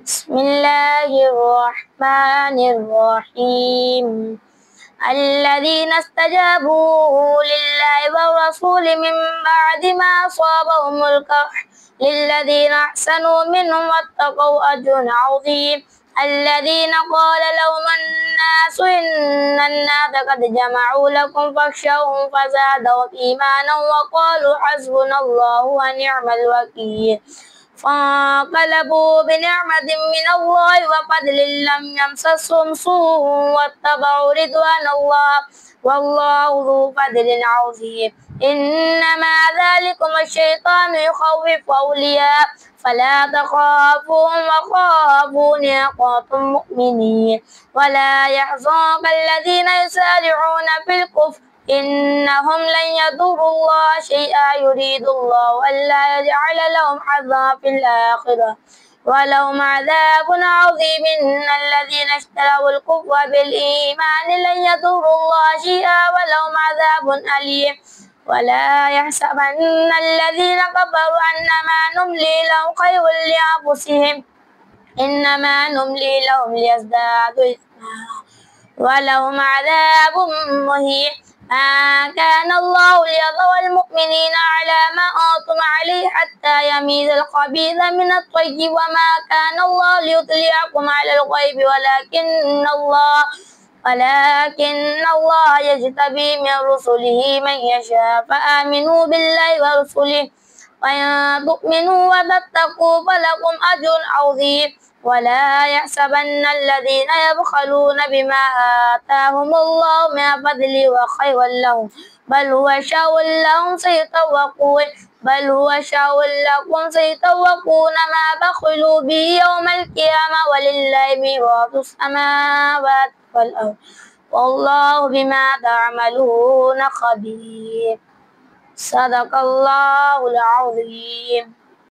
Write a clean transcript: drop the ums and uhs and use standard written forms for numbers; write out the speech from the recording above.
بسم الله الرحمن الرحيم. الذين استجابوا لله والرسول من بعد ما أصابهم القرح للذين أحسنوا منهم واتقوا أجر عظيم. الذين قال لهم الناس إن الناس قد جمعوا لكم فاخشوهم فزادهم إيمانا وقالوا حسبنا الله ونعم الوكيل. فانقلبوا بنعمة من الله وفضل لم يمسسهم سوء واتبعوا رضوان الله والله ذو فضل عظيم. إنما ذلكم الشيطان يخوف أولياء فلا تخافوهم وخافون إن كنتم مؤمنين. ولا يحزنك الذين يسارعون في الكفر إنهم لن يضروا الله شيئا يريد الله ألا يجعل لهم حظا في الآخرة ولهم عذاب عظيم. إن الذين اشتروا الكفر بالإيمان لن يضروا الله شيئا ولهم عذاب أليم. ولا يحسبن الذين كفروا أنما نملي لهم خير لأنفسهم إنما نملي لهم ليزدادوا إثما ولهم عذاب مهين. ما كان الله ليذر المؤمنين على ما أنتم عليه حتى يميز الخبيث من الطيب وما كان الله ليطلعكم على الغيب ولكن الله يجتبي من رسله من يشاء فآمنوا بالله ورسله وإن تؤمنوا وتتقوا فلكم أجر عظيم. ولا يحسبن الذين يبخلون بما آتاهم الله من فضله وخيرا لهم بل هو شر لهم سيطوقون ما بخلوا به يوم القيامة ولله ميراث السماوات والأرض والله بما تعملون خبير. صدق الله العظيم.